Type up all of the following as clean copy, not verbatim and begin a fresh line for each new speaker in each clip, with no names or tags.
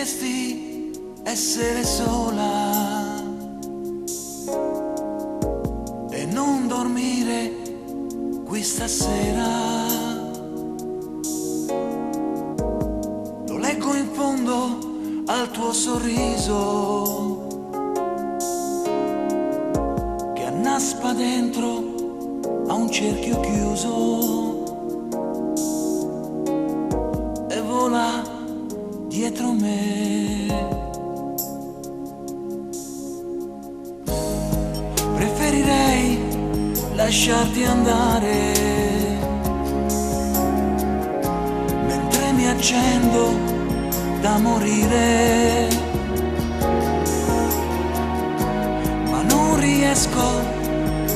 preferiresti essere sola e non dormire qui stasera. Lo leggo in fondo al tuo sorriso che annaspa dentro a un cerchio chiuso e vola dietro me. Preferirei lasciarti andare mentre mi accendo da morire, ma non riesco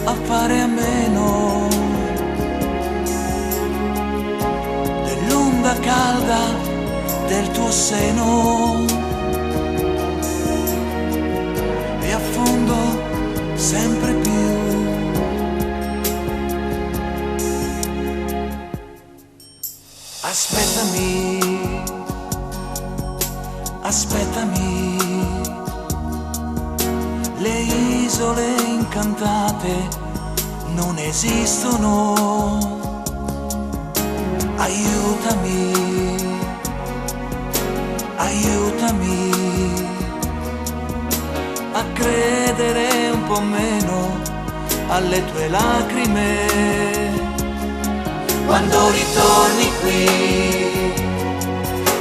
a fare a meno dell'onda calda del tuo seno e affondo sempre più. Aspettami, aspettami, le isole incantate non esistono. Aiutami, aiutami a credere un po' meno alle tue lacrime. Quando ritorni qui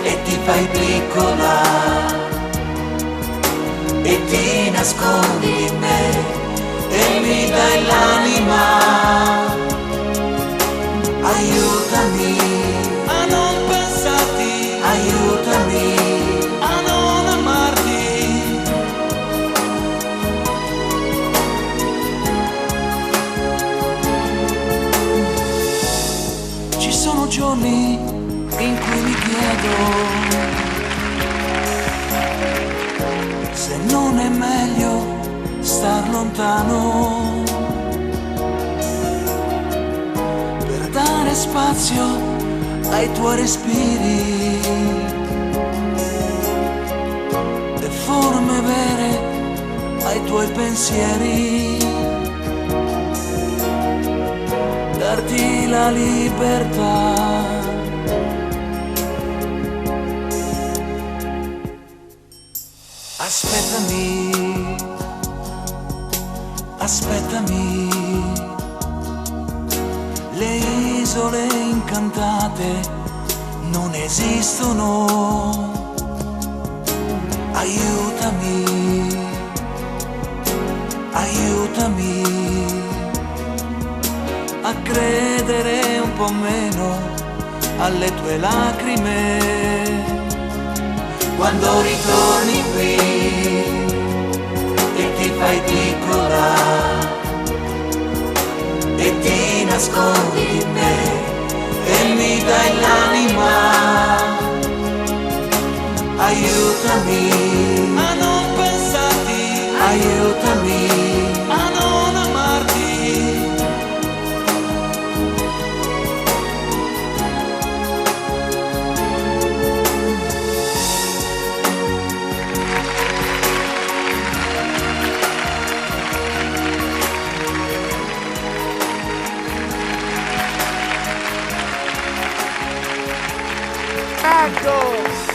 e ti fai piccola e ti nascondi in me e mi dai l'anima, aiutami a non pensarti, aiutami a non amarti. Ci sono giorni in cui mi chiedo se non è meglio star lontano per dare spazio ai tuoi respiri, le forme vere ai tuoi pensieri, darti la libertà. Aspettami, aspettami, le isole incantate non esistono. Aiutami, aiutami a credere un po' meno alle tue lacrime. Quando ritorni qui e ti fai piccola e ti nascondi in me e mi dai l'anima, aiutami a non pensarti, aiutami a non amarti.
Ecco!